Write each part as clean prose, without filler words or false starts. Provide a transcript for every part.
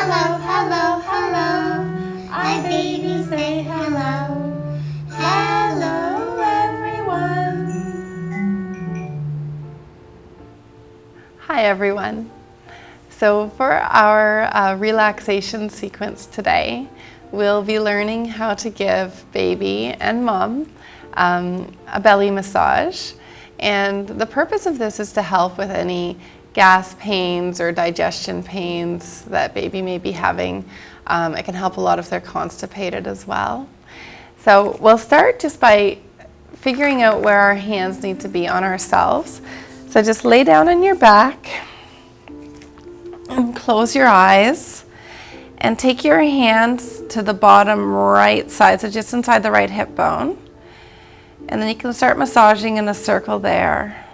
Hello, hello, hello. My baby say hello. Hello, everyone. Hi, everyone. So for our relaxation sequence today, we'll be learning how to give baby and mom a belly massage. And the purpose of this is to help with any gas pains or digestion pains that baby may be having. It can help a lot if they're constipated as well. So we'll start just by figuring out where our hands need to be on ourselves. So just lay down on your back and close your eyes and take your hands to the bottom right side, so just inside the right hip bone. And then you can start massaging in a circle there.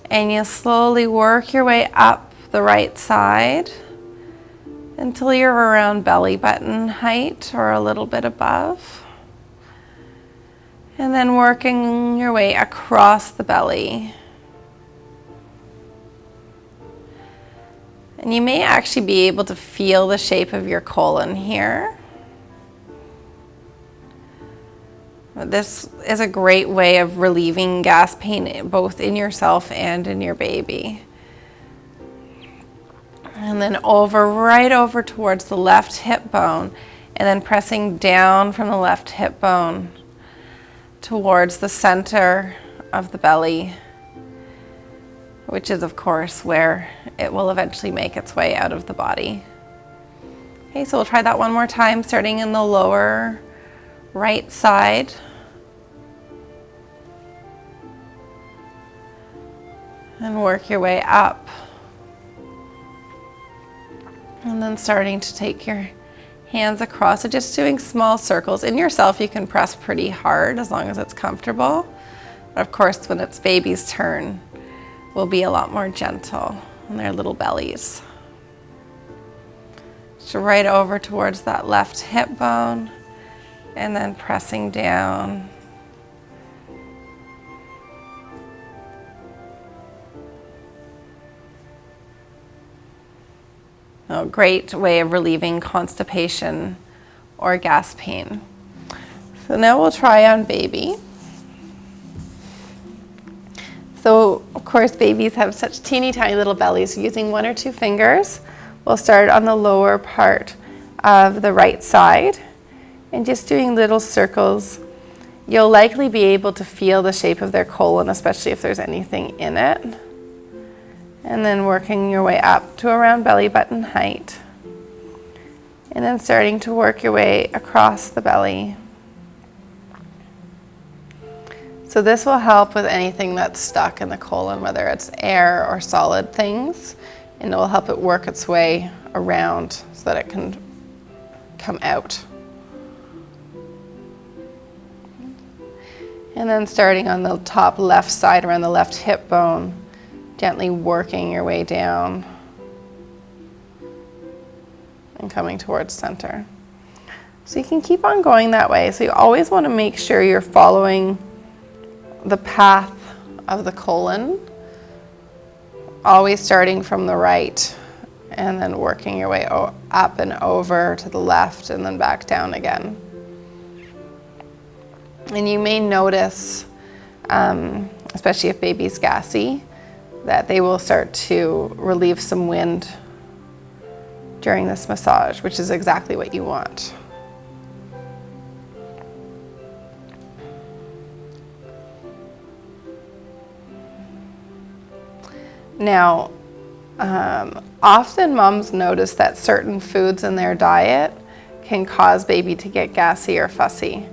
And you slowly work your way up the right side until you're around belly button height or a little bit above. And then working your way across the belly. And you may actually be able to feel the shape of your colon here. This is a great way of relieving gas pain both in yourself and in your baby. And then right over towards the left hip bone, and then pressing down from the left hip bone towards the center of the belly, which is of course where it will eventually make its way out of the body. Okay, so we'll try that one more time, starting in the lower right side. And work your way up. And then starting to take your hands across. So just doing small circles. In yourself, you can press pretty hard as long as it's comfortable. But of course, when it's baby's turn, we'll be a lot more gentle on their little bellies. So right over towards that left hip bone, and then pressing down. A great way of relieving constipation or gas pain. So now we'll try on baby. So of course babies have such teeny tiny little bellies. So using 1 or 2 fingers, we'll start on the lower part of the right side and just doing little circles. You'll likely be able to feel the shape of their colon, especially if there's anything in it. And then working your way up to around belly button height. And then starting to work your way across the belly. So this will help with anything that's stuck in the colon, whether it's air or solid things, and it will help it work its way around so that it can come out. And then starting on the top left side around the left hip bone, gently working your way down and coming towards center. So you can keep on going that way. So you always want to make sure you're following the path of the colon, always starting from the right and then working your way up and over to the left and then back down again. And you may notice, especially if baby's gassy, that they will start to relieve some wind during this massage, which is exactly what you want. Now, often moms notice that certain foods in their diet can cause baby to get gassy or fussy.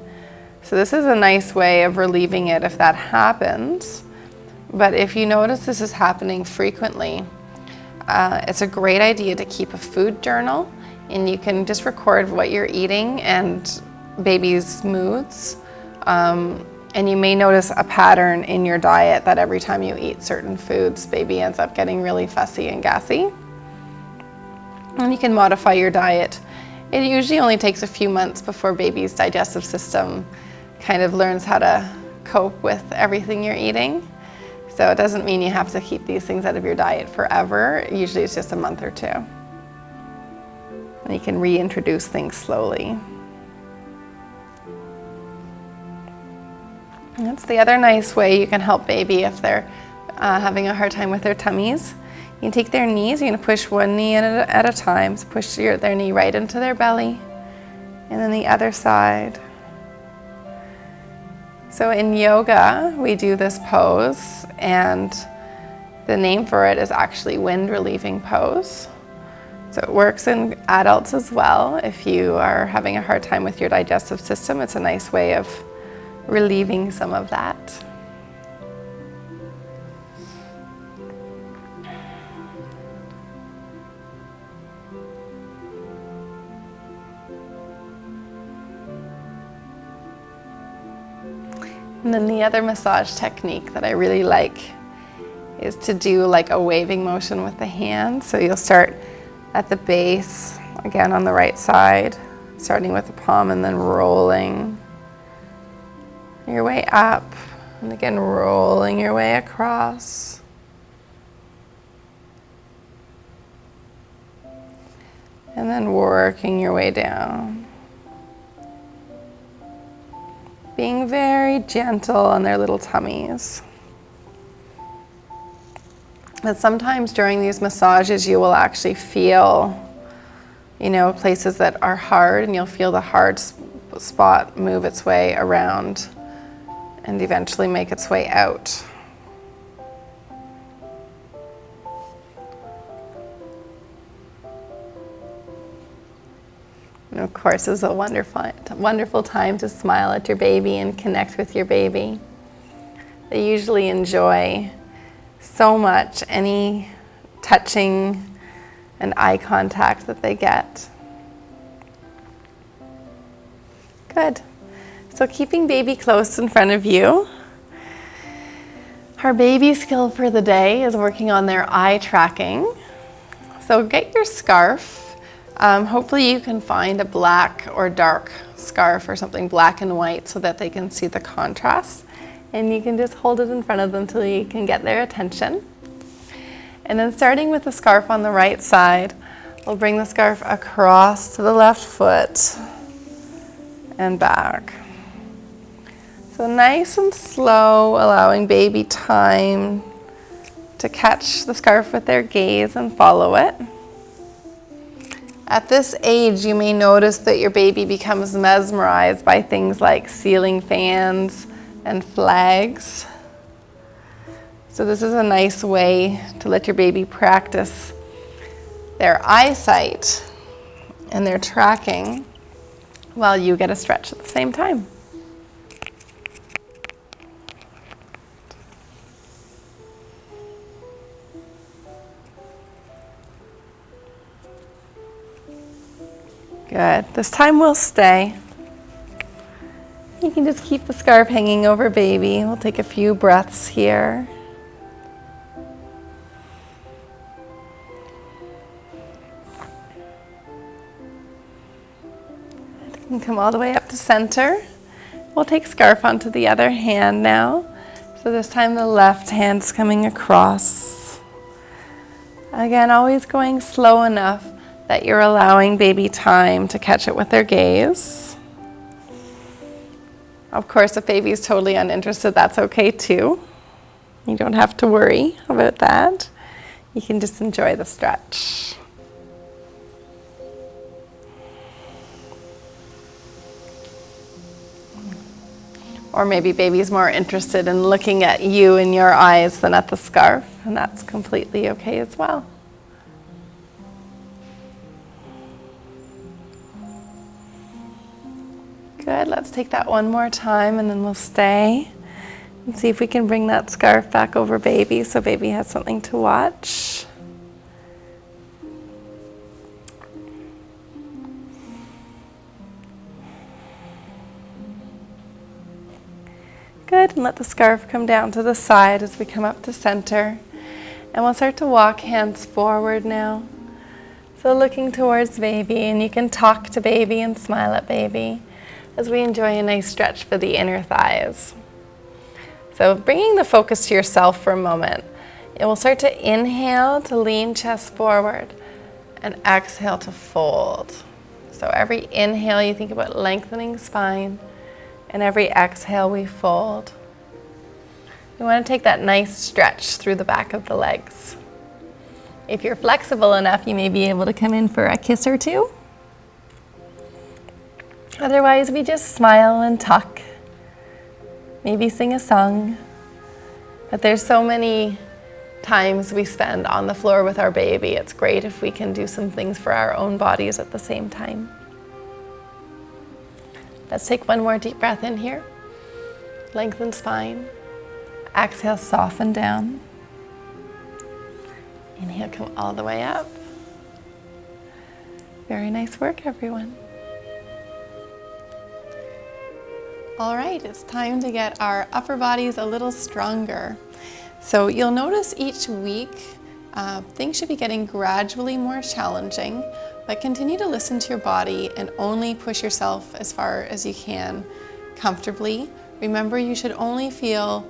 So this is a nice way of relieving it if that happens. But if you notice this is happening frequently, it's a great idea to keep a food journal, and you can just record what you're eating and baby's moods. And you may notice a pattern in your diet that every time you eat certain foods, baby ends up getting really fussy and gassy. And you can modify your diet. It usually only takes a few months before baby's digestive system kind of learns how to cope with everything you're eating. So it doesn't mean you have to keep these things out of your diet forever. Usually it's just a month or 2. And you can reintroduce things slowly. And that's the other nice way you can help baby if they're having a hard time with their tummies. You can take their knees, you're going to push one knee in at a time. So push their knee right into their belly, and then the other side. So in yoga, we do this pose, and the name for it is actually wind relieving pose. So it works in adults as well. If you are having a hard time with your digestive system, it's a nice way of relieving some of that. And then the other massage technique that I really like is to do like a waving motion with the hands. So you'll start at the base, again on the right side, starting with the palm and then rolling your way up, and again rolling your way across. And then working your way down. Being very gentle on their little tummies. But sometimes during these massages you will actually feel, places that are hard, and you'll feel the hard spot move its way around and eventually make its way out. And of course, it's a wonderful time to smile at your baby and connect with your baby. They usually enjoy so much any touching and eye contact that they get. Good. So keeping baby close in front of you. Our baby skill for the day is working on their eye tracking. So get your scarf. Hopefully you can find a black or dark scarf or something black and white so that they can see the contrast. And you can just hold it in front of them till you can get their attention. And then starting with the scarf on the right side, we'll bring the scarf across to the left foot and back. So nice and slow, allowing baby time to catch the scarf with their gaze and follow it. At this age, you may notice that your baby becomes mesmerized by things like ceiling fans and flags. So this is a nice way to let your baby practice their eyesight and their tracking while you get a stretch at the same time. Good. This time we'll stay. You can just keep the scarf hanging over baby. We'll take a few breaths here. You can come all the way up to center. We'll take scarf onto the other hand now. So this time the left hand's coming across. Again, always going slow enough that you're allowing baby time to catch it with their gaze. Of course, if baby's totally uninterested, that's okay too. You don't have to worry about that. You can just enjoy the stretch. Or maybe baby's more interested in looking at you and your eyes than at the scarf, and that's completely okay as well. Good, let's take that one more time and then we'll stay and see if we can bring that scarf back over baby so baby has something to watch. Good, and let the scarf come down to the side as we come up to center. And we'll start to walk hands forward now. So looking towards baby, and you can talk to baby and smile at baby as we enjoy a nice stretch for the inner thighs. So bringing the focus to yourself for a moment, it will start to inhale to lean chest forward. and exhale to fold. So every inhale, you think about lengthening spine, and every exhale, we fold. You want to take that nice stretch through the back of the legs. If you're flexible enough, you may be able to come in for a kiss or two. Otherwise, we just smile and tuck. Maybe sing a song. But there's so many times we spend on the floor with our baby. It's great if we can do some things for our own bodies at the same time. Let's take one more deep breath in here. Lengthen spine. Exhale, soften down. Inhale, come all the way up. Very nice work, everyone. All right, it's time to get our upper bodies a little stronger. So you'll notice each week, things should be getting gradually more challenging, but continue to listen to your body and only push yourself as far as you can comfortably. Remember, you should only feel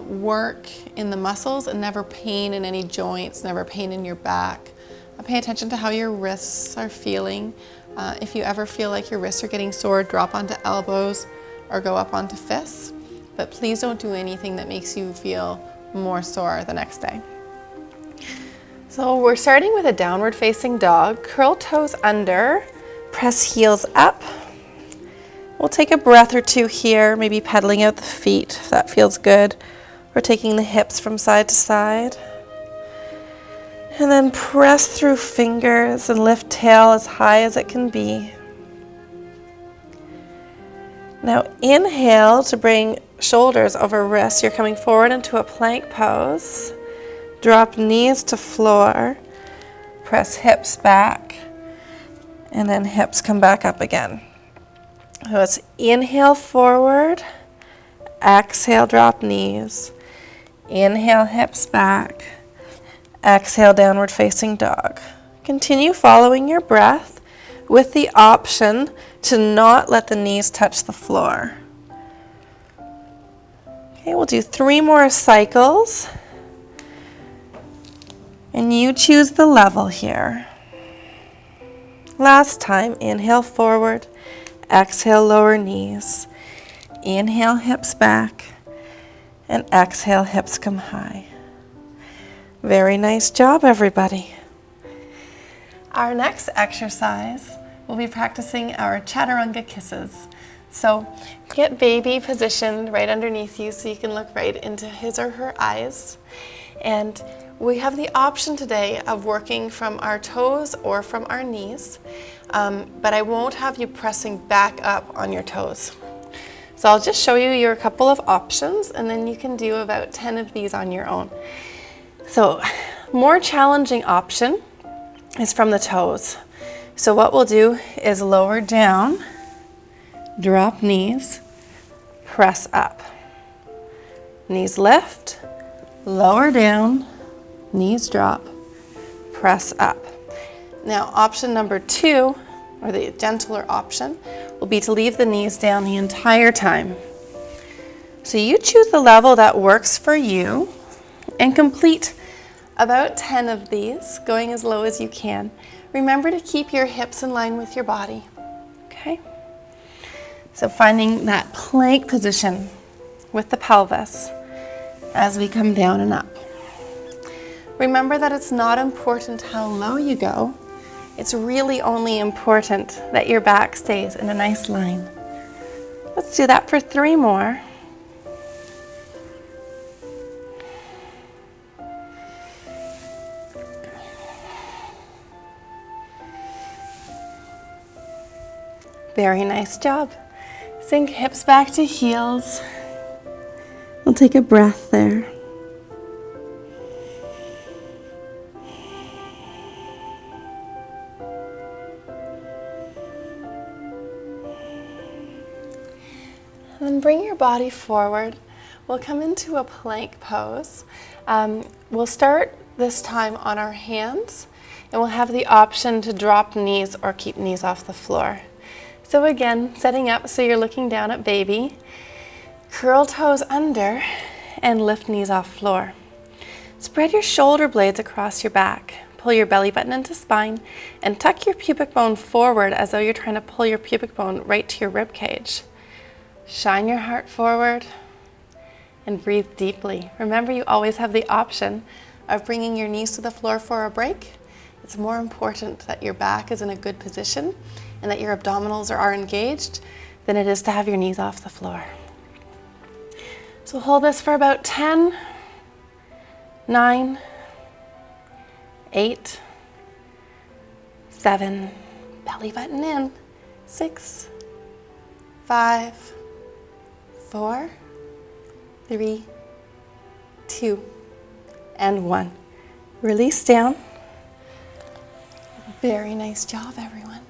work in the muscles and never pain in any joints, never pain in your back. Pay attention to how your wrists are feeling. If you ever feel like your wrists are getting sore, drop onto elbows or go up onto fists. But please don't do anything that makes you feel more sore the next day. So we're starting with a downward facing dog. Curl toes under, press heels up. We'll take a breath or two here, maybe pedaling out the feet if that feels good, or taking the hips from side to side. And then press through fingers and lift tail as high as it can be. Now inhale to bring shoulders over wrists. You're coming forward into a plank pose. Drop knees to floor. Press hips back. And then hips come back up again. So it's inhale forward. Exhale, drop knees. Inhale, hips back. Exhale, downward facing dog. Continue following your breath with the option to not let the knees touch the floor. Okay, we'll do 3 more cycles. And you choose the level here. Last time, inhale forward, exhale, lower knees. Inhale, hips back, and exhale, hips come high. Very nice job, everybody. Our next exercise, we'll be practicing our chaturanga kisses. So get baby positioned right underneath you so you can look right into his or her eyes. And we have the option today of working from our toes or from our knees, but I won't have you pressing back up on your toes. So I'll just show you your couple of options, and then you can do about 10 of these on your own. So more challenging option is from the toes. So what we'll do is lower down, drop knees, press up. Knees lift, lower down, knees drop, press up. Now option number 2, or the gentler option, will be to leave the knees down the entire time. So you choose the level that works for you and complete about 10 of these, going as low as you can. Remember to keep your hips in line with your body, okay? So finding that plank position with the pelvis as we come down and up. Remember that it's not important how low you go. It's really only important that your back stays in a nice line. Let's do that for 3 more. Very nice job. Sink hips back to heels. We'll take a breath there. And then bring your body forward. We'll come into a plank pose. We'll start this time on our hands, and we'll have the option to drop knees or keep knees off the floor. So again, setting up so you're looking down at baby. Curl toes under and lift knees off floor. Spread your shoulder blades across your back. pull your belly button into spine and tuck your pubic bone forward as though you're trying to pull your pubic bone right to your rib cage. Shine your heart forward and breathe deeply. Remember, you always have the option of bringing your knees to the floor for a break. It's more important that your back is in a good position and that your abdominals are engaged than it is to have your knees off the floor. So hold this for about 10, 9, 8, 7, belly button in, 6, 5, 4, 3, 2, and 1. Release down. Very nice job, everyone.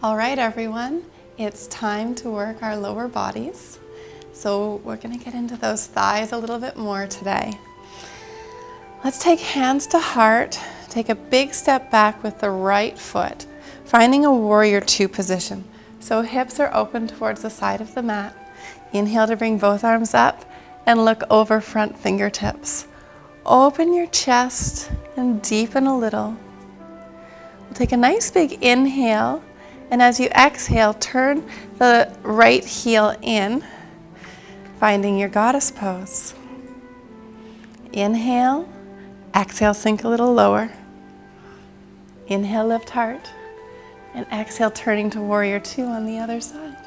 All right, everyone, it's time to work our lower bodies. So we're going to get into those thighs a little bit more today. Let's take hands to heart. Take a big step back with the right foot, finding a warrior two position. So hips are open towards the side of the mat. Inhale to bring both arms up and look over front fingertips. Open your chest and deepen a little. We'll take a nice big inhale, and as you exhale, turn the right heel in, finding your goddess pose. Inhale, exhale, sink a little lower. Inhale, lift heart, and exhale, turning to warrior two on the other side.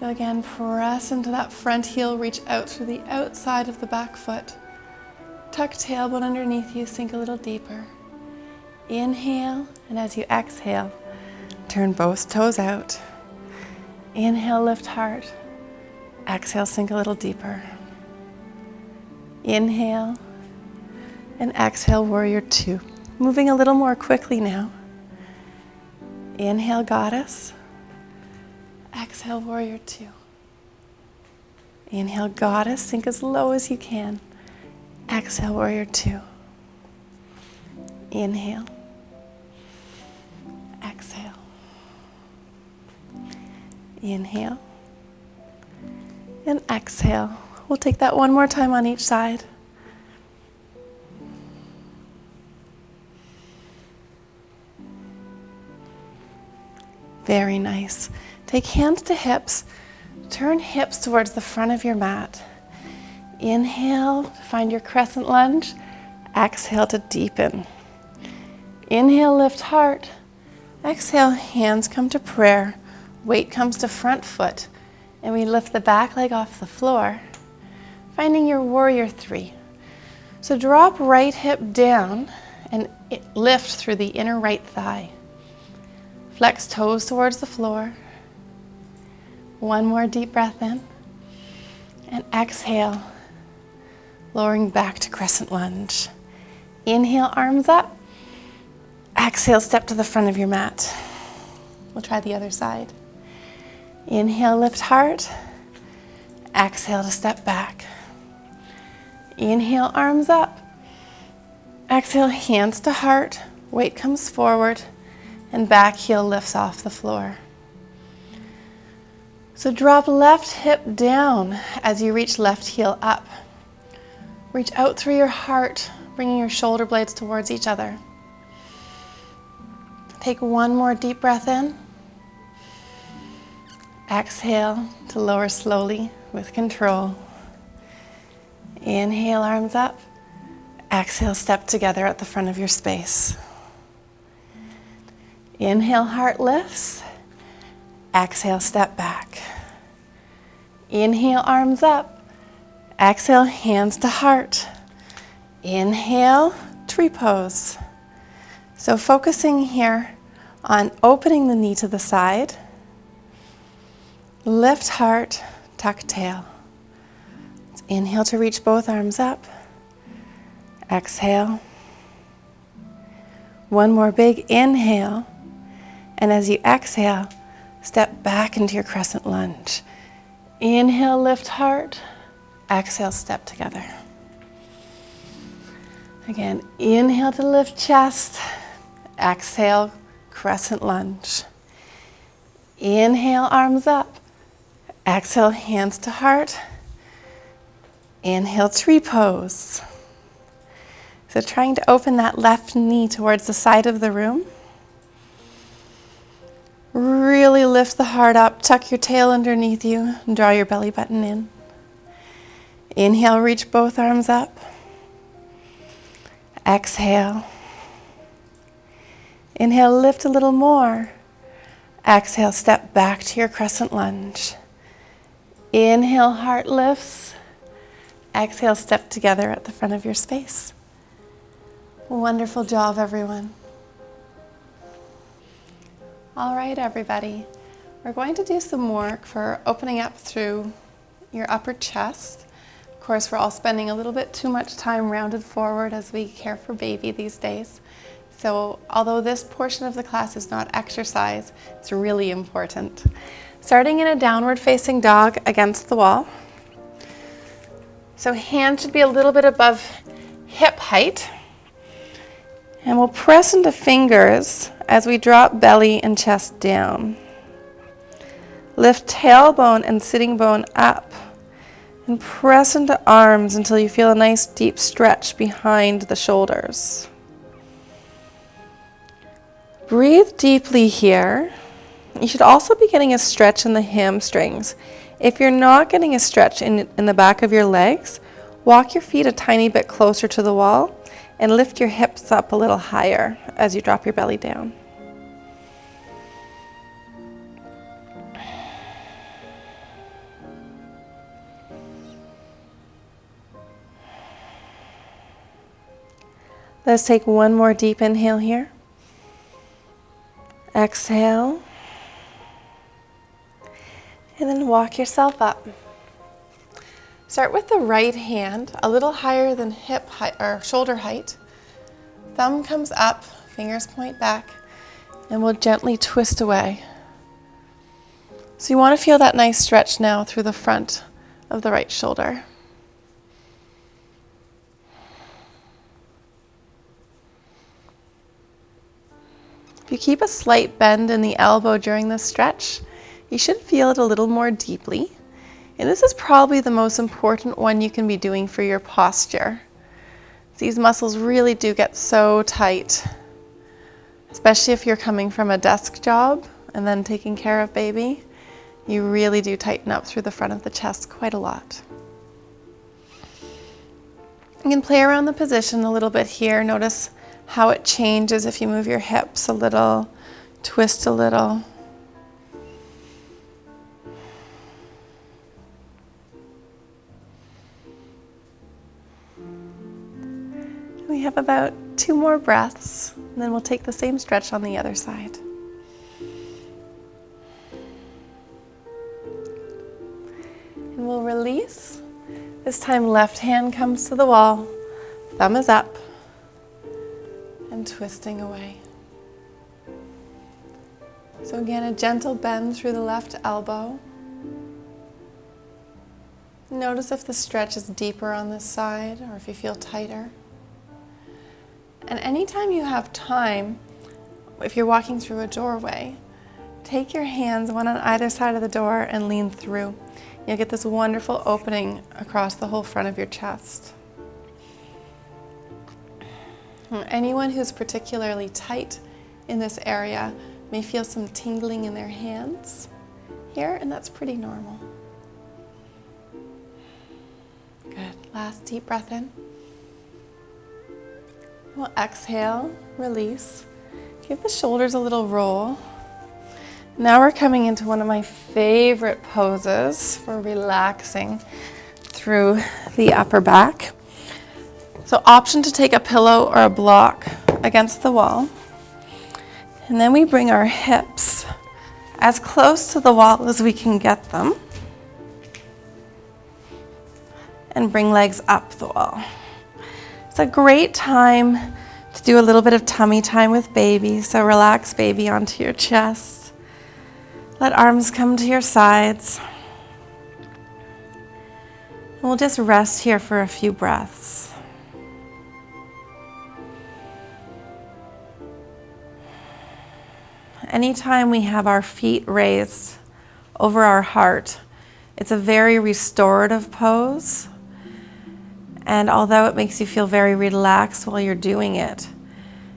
So again, press into that front heel, reach out through the outside of the back foot. Tuck tailbone underneath you, sink a little deeper. Inhale, and as you exhale, turn both toes out. Inhale, lift heart. Exhale, sink a little deeper. Inhale, and exhale, warrior two. Moving a little more quickly now. Inhale, goddess. Exhale, warrior two. Inhale, goddess, sink as low as you can. Exhale, warrior two. Inhale. Exhale. Inhale. And exhale. We'll take that one more time on each side. Very nice. Take hands to hips. Turn hips towards the front of your mat. Inhale to find your crescent lunge. Exhale to deepen. Inhale, lift heart. Exhale, hands come to prayer. Weight comes to front foot. And we lift the back leg off the floor, finding your warrior three. So drop right hip down and lift through the inner right thigh. Flex toes towards the floor. One more deep breath in. And exhale, lowering back to crescent lunge. Inhale, arms up. Exhale, step to the front of your mat. We'll try the other side. Inhale, lift heart. Exhale to step back. Inhale, arms up. Exhale, hands to heart. Weight comes forward and back heel lifts off the floor. So drop left hip down as you reach left heel up. Reach out through your heart, bringing your shoulder blades towards each other. Take one more deep breath in. Exhale to lower slowly with control. Inhale, arms up. Exhale, step together at the front of your space. Inhale, heart lifts. Exhale, step back. Inhale, arms up. Exhale, hands to heart. Inhale, tree pose. So focusing here on opening the knee to the side. Lift heart, tuck tail. Inhale to reach both arms up. Exhale. One more big inhale. And as you exhale, step back into your crescent lunge. Inhale, lift heart. Exhale, step together. Again, inhale to lift chest. Exhale, crescent lunge. Inhale, arms up. Exhale, hands to heart. Inhale, tree pose. So trying to open that left knee towards the side of the room. Really lift the heart up, tuck your tail underneath you, and draw your belly button in. Inhale, reach both arms up. Exhale. Inhale, lift a little more. Exhale, step back to your crescent lunge. Inhale, heart lifts. Exhale, step together at the front of your space. Wonderful job, everyone. All right, everybody. We're going to do some work for opening up through your upper chest. Of course, we're all spending a little bit too much time rounded forward as we care for baby these days. So although this portion of the class is not exercise, it's really important. Starting in a downward facing dog against the wall. So hands should be a little bit above hip height. And we'll press into fingers as we drop belly and chest down. Lift tailbone and sitting bone up. And press into arms until you feel a nice deep stretch behind the shoulders. Breathe deeply here. You should also be getting a stretch in the hamstrings. If you're not getting a stretch in the back of your legs, walk your feet a tiny bit closer to the wall and lift your hips up a little higher as you drop your belly down. Let's take one more deep inhale here. Exhale. And then walk yourself up. Start with the right hand, a little higher than hip height or shoulder height. Thumb comes up, fingers point back, and we'll gently twist away. So you want to feel that nice stretch now through the front of the right shoulder. If you keep a slight bend in the elbow during this stretch, you should feel it a little more deeply. And this is probably the most important one you can be doing for your posture. These muscles really do get so tight, especially if you're coming from a desk job and then taking care of baby. You really do tighten up through the front of the chest quite a lot. You can play around the position a little bit here. Notice how it changes if you move your hips a little, twist a little. We have about 2 more breaths, and then we'll take the same stretch on the other side. And we'll release. This time left hand comes to the wall, thumb is up, and twisting away. So again, a gentle bend through the left elbow. Notice if the stretch is deeper on this side or if you feel tighter. And anytime you have time, if you're walking through a doorway, take your hands one on either side of the door and lean through. You'll get this wonderful opening across the whole front of your chest. Anyone who's particularly tight in this area may feel some tingling in their hands here, and that's pretty normal. Good. Last deep breath in. We'll exhale, release. Give the shoulders a little roll. Now we're coming into one of my favorite poses for relaxing through the upper back. So option to take a pillow or a block against the wall. And then we bring our hips as close to the wall as we can get them. And bring legs up the wall. It's a great time to do a little bit of tummy time with baby. So relax baby onto your chest. Let arms come to your sides. And we'll just rest here for a few breaths. Anytime we have our feet raised over our heart, it's a very restorative pose. And although it makes you feel very relaxed while you're doing it,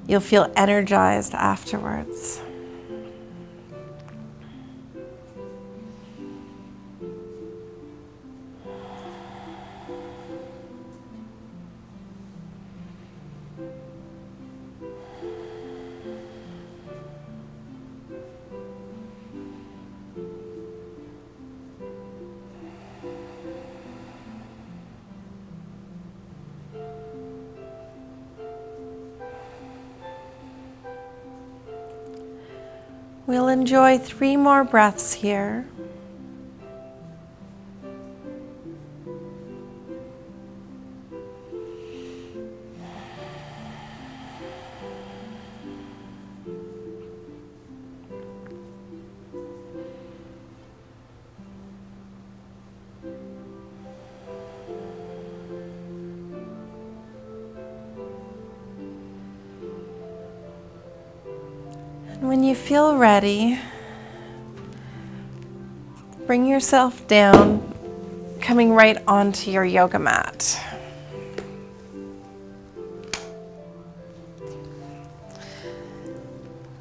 you'll feel energized afterwards. We'll enjoy 3 more breaths here. When you feel ready, bring yourself down, coming right onto your yoga mat.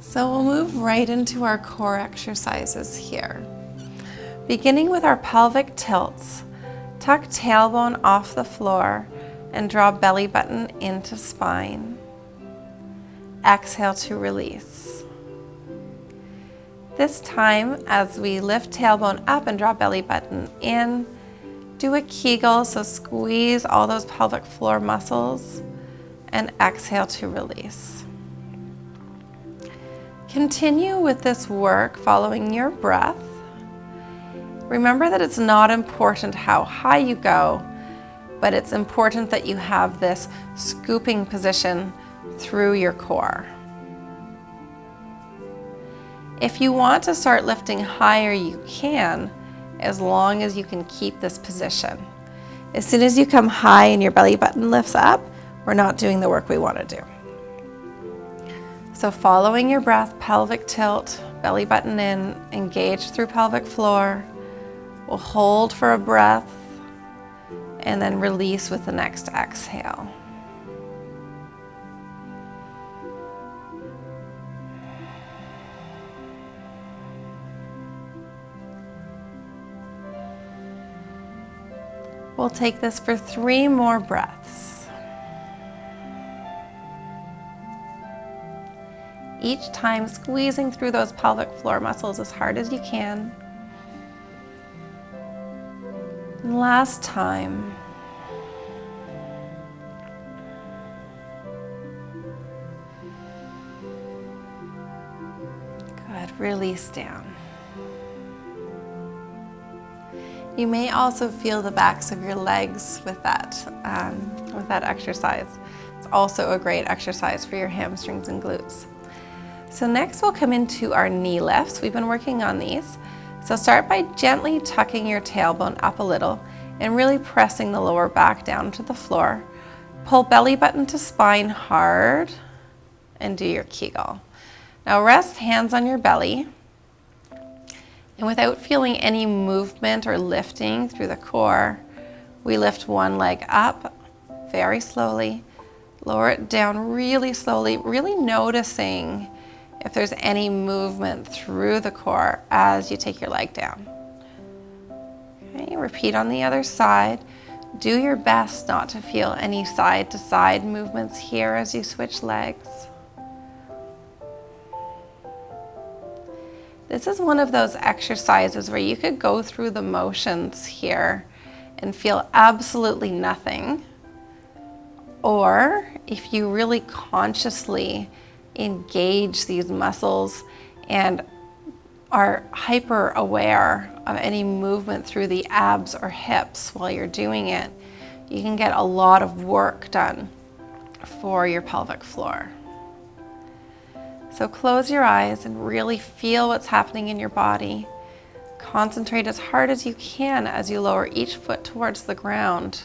So we'll move right into our core exercises here. Beginning with our pelvic tilts, tuck tailbone off the floor and draw belly button into spine. Exhale to release. This time, as we lift tailbone up and draw belly button in, do a Kegel, so squeeze all those pelvic floor muscles and exhale to release. Continue with this work following your breath. Remember that it's not important how high you go, but it's important that you have this scooping position through your core. If you want to start lifting higher, you can, as long as you can keep this position. As soon as you come high and your belly button lifts up, we're not doing the work we want to do. So following your breath, pelvic tilt, belly button in, engage through pelvic floor. We'll hold for a breath and then release with the next exhale. We'll take this for 3 more breaths. Each time squeezing through those pelvic floor muscles as hard as you can. And last time. Good, release down. You may also feel the backs of your legs with that exercise. It's also a great exercise for your hamstrings and glutes. So next we'll come into our knee lifts. We've been working on these. So start by gently tucking your tailbone up a little and really pressing the lower back down to the floor. Pull belly button to spine hard and do your Kegel. Now rest hands on your belly. And without feeling any movement or lifting through the core, we lift one leg up very slowly, lower it down really slowly, really noticing if there's any movement through the core as you take your leg down. Okay, repeat on the other side. Do your best not to feel any side-to-side movements here as you switch legs. This is one of those exercises where you could go through the motions here and feel absolutely nothing. Or if you really consciously engage these muscles and are hyper aware of any movement through the abs or hips while you're doing it, you can get a lot of work done for your pelvic floor. So close your eyes and really feel what's happening in your body. Concentrate as hard as you can as you lower each foot towards the ground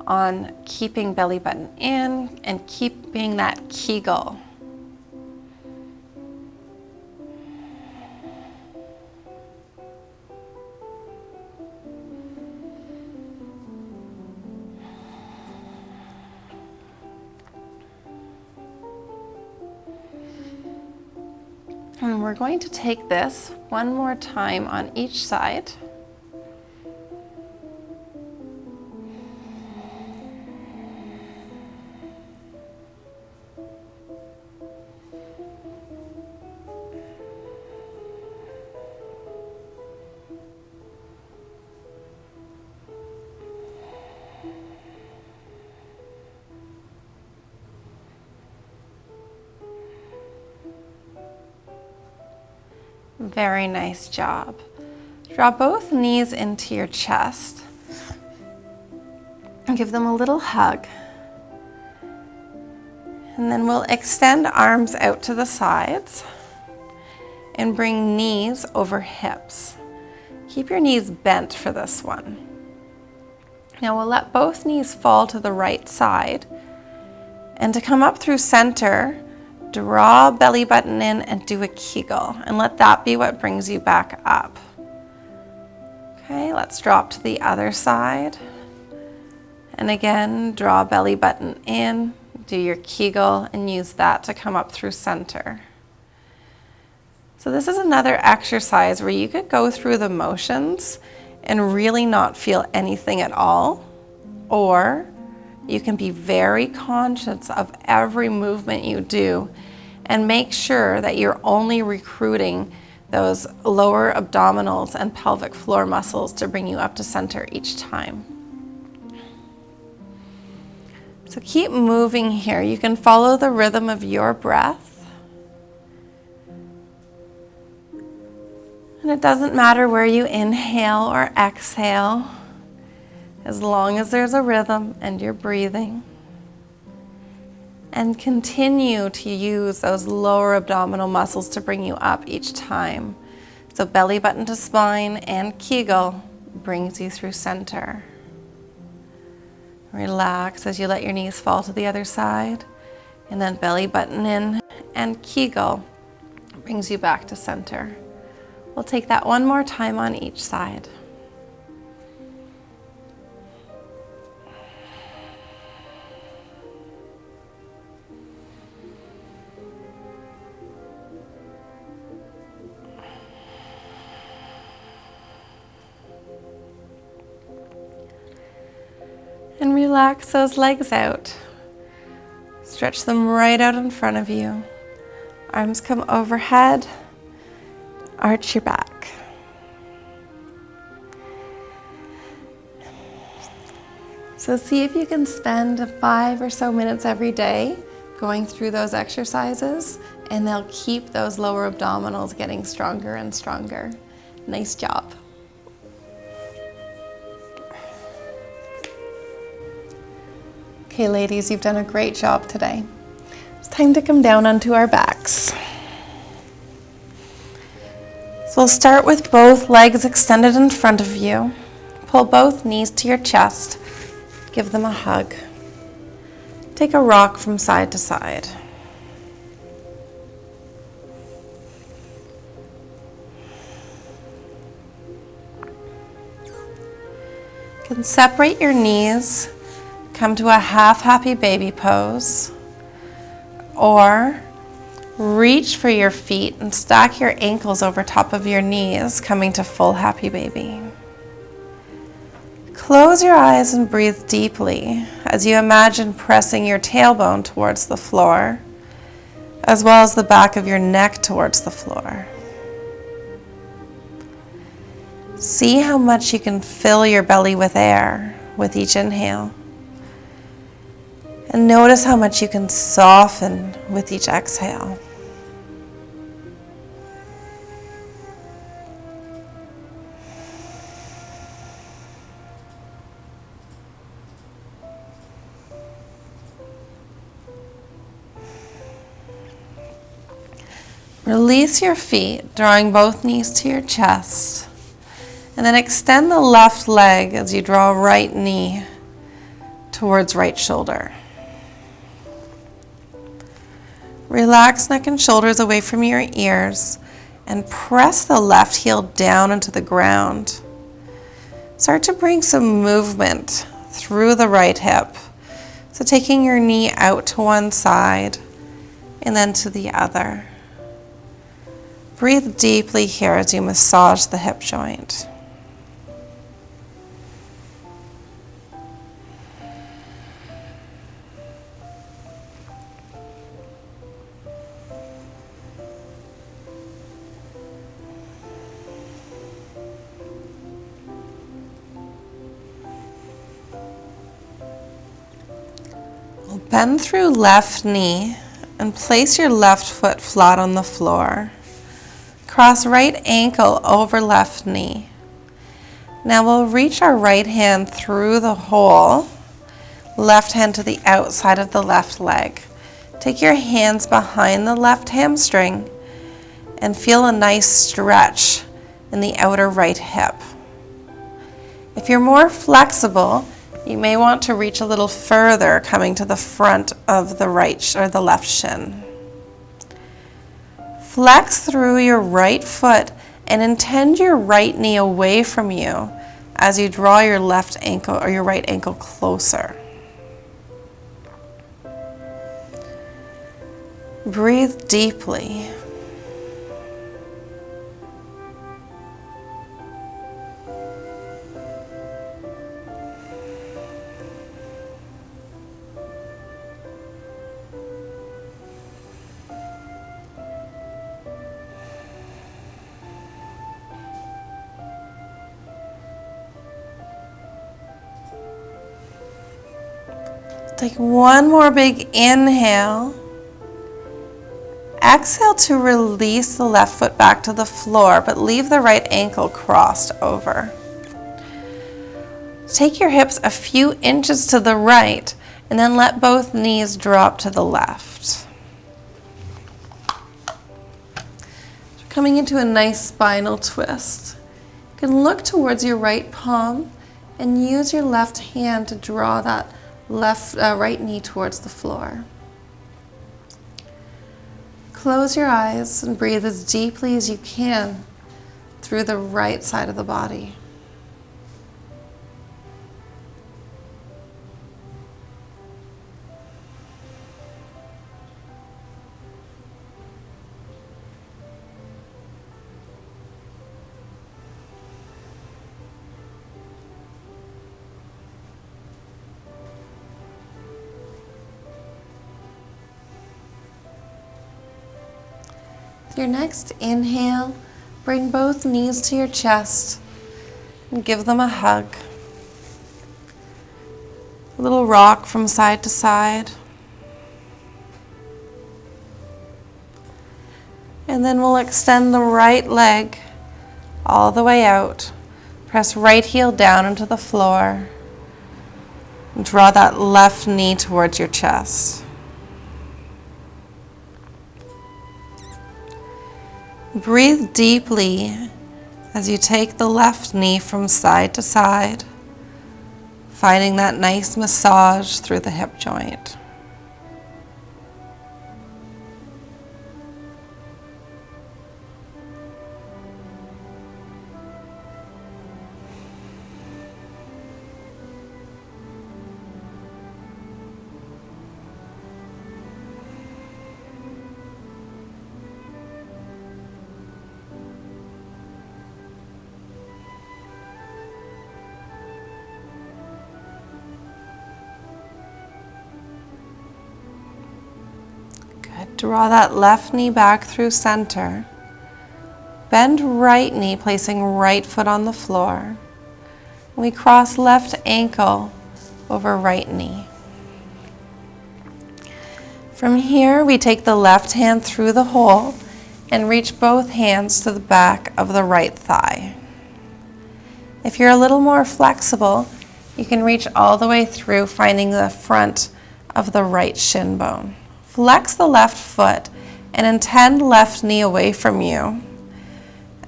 on keeping belly button in and keeping that Kegel. And we're going to take this one more time on each side. Very nice job. Draw both knees into your chest and give them a little hug. And then we'll extend arms out to the sides and bring knees over hips. Keep your knees bent for this one. Now we'll let both knees fall to the right side. And to come up through center, draw belly button in and do a Kegel, and let that be what brings you back up. Okay, let's drop to the other side. And again, draw belly button in, do your Kegel, and use that to come up through center. So this is another exercise where you could go through the motions and really not feel anything at all, or you can be very conscious of every movement you do and make sure that you're only recruiting those lower abdominals and pelvic floor muscles to bring you up to center each time. So keep moving here. You can follow the rhythm of your breath. And it doesn't matter where you inhale or exhale, as long as there's a rhythm and you're breathing. And continue to use those lower abdominal muscles to bring you up each time. So belly button to spine and Kegel brings you through center. Relax as you let your knees fall to the other side. And then belly button in and Kegel brings you back to center. We'll take that one more time on each side. And relax those legs out. Stretch them right out in front of you. Arms come overhead. Arch your back. So see if you can spend 5 or so minutes every day going through those exercises, and they'll keep those lower abdominals getting stronger and stronger. Nice job. Okay, ladies, you've done a great job today. It's time to come down onto our backs. So we'll start with both legs extended in front of you. Pull both knees to your chest. Give them a hug. Take a rock from side to side. You can separate your knees. Come to a half happy baby pose, or reach for your feet and stack your ankles over top of your knees, coming to full happy baby. Close your eyes and breathe deeply as you imagine pressing your tailbone towards the floor, as well as the back of your neck towards the floor. See how much you can fill your belly with air with each inhale. And notice how much you can soften with each exhale. Release your feet, drawing both knees to your chest. And then extend the left leg as you draw right knee towards right shoulder. Relax neck and shoulders away from your ears and press the left heel down into the ground. Start to bring some movement through the right hip. So taking your knee out to one side and then to the other. Breathe deeply here as you massage the hip joint. Bend through left knee and place your left foot flat on the floor. Cross right ankle over left knee. Now we'll reach our right hand through the hole, left hand to the outside of the left leg. Take your hands behind the left hamstring and feel a nice stretch in the outer right hip. If you're more flexible, you may want to reach a little further, coming to the front of the right or the left shin. Flex through your right foot and intend your right knee away from you as you draw your left ankle or your right ankle closer. Breathe deeply. Take one more big inhale. Exhale to release the left foot back to the floor, but leave the right ankle crossed over. Take your hips a few inches to the right, and then let both knees drop to the left. Coming into a nice spinal twist. You can look towards your right palm and use your left hand to draw that right knee towards the floor. Close your eyes and breathe as deeply as you can through the right side of the body. Your next inhale, bring both knees to your chest and give them a hug. A little rock from side to side. And then we'll extend the right leg all the way out. Press right heel down into the floor. And draw that left knee towards your chest. Breathe deeply as you take the left knee from side to side, finding that nice massage through the hip joint. Draw that left knee back through center. Bend right knee, placing right foot on the floor. We cross left ankle over right knee. From here, we take the left hand through the hole and reach both hands to the back of the right thigh. If you're a little more flexible, you can reach all the way through, finding the front of the right shin bone. Flex the left foot and intend left knee away from you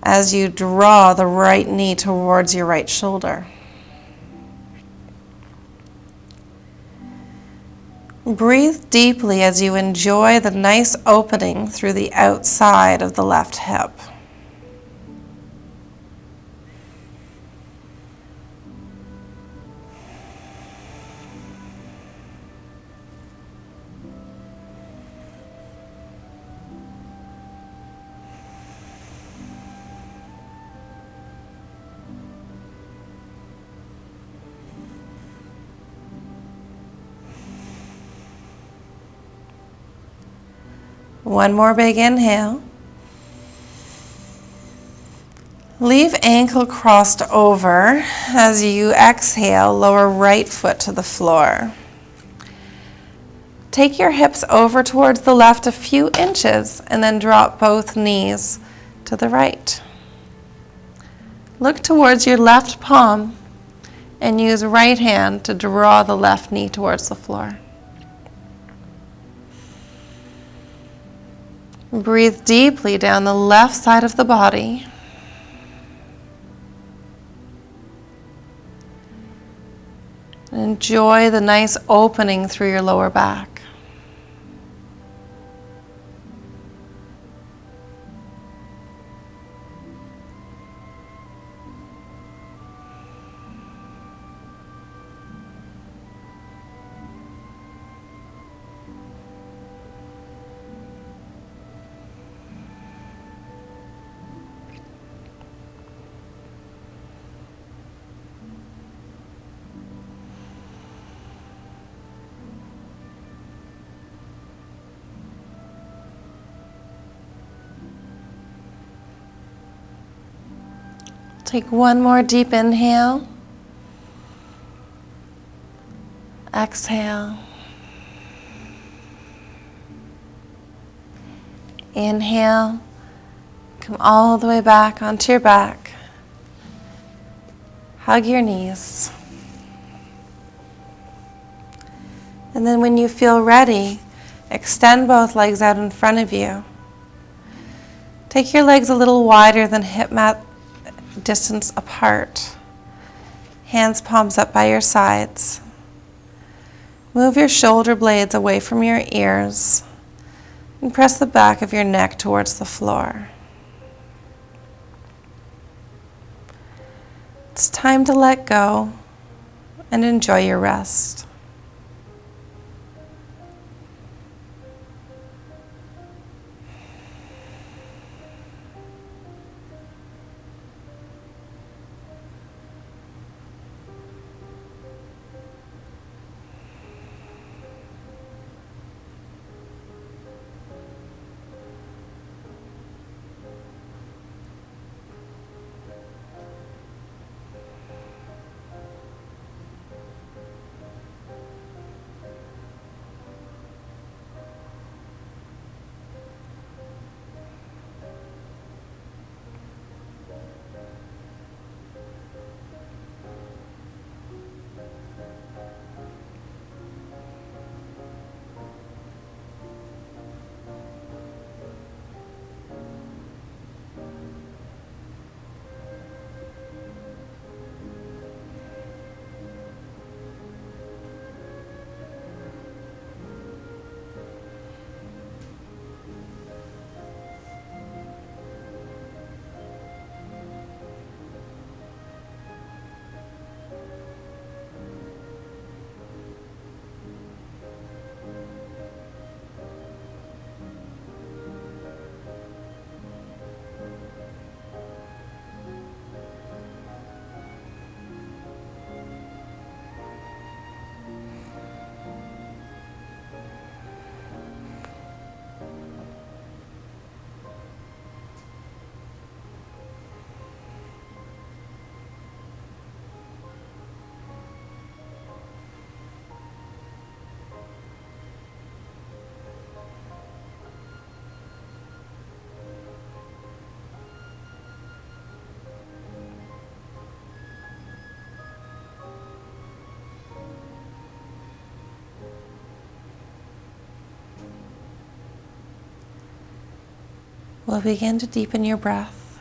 as you draw the right knee towards your right shoulder. Breathe deeply as you enjoy the nice opening through the outside of the left hip. One more big inhale. Leave ankle crossed over. As you exhale, lower right foot to the floor. Take your hips over towards the left a few inches and then drop both knees to the right. Look towards your left palm and use right hand to draw the left knee towards the floor. Breathe deeply down the left side of the body. Enjoy the nice opening through your lower back. Take one more deep inhale. Exhale. Inhale. Come all the way back onto your back. Hug your knees. And then when you feel ready, extend both legs out in front of you. Take your legs a little wider than hip mat distance apart. Hands palms up by your sides. Move your shoulder blades away from your ears and press the back of your neck towards the floor. It's time to let go and enjoy your rest. We'll begin to deepen your breath.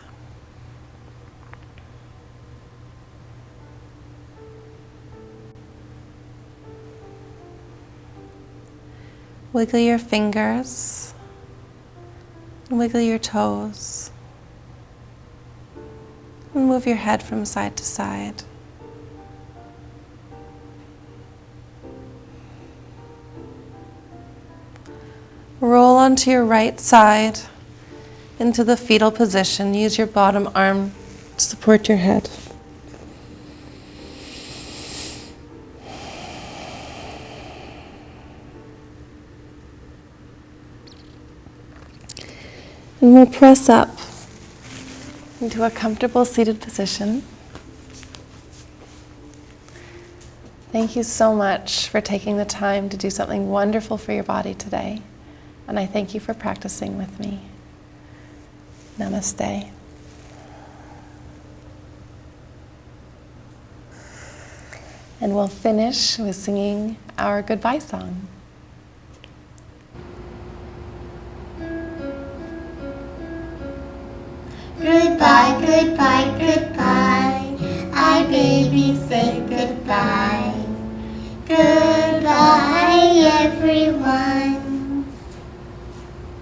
Wiggle your fingers and wiggle your toes. And move your head from side to side. Roll onto your right side into the fetal position. Use your bottom arm to support your head. And we'll press up into a comfortable seated position. Thank you so much for taking the time to do something wonderful for your body today. And I thank you for practicing with me. Namaste. And we'll finish with singing our goodbye song. Goodbye, goodbye, goodbye. I baby say goodbye. Goodbye.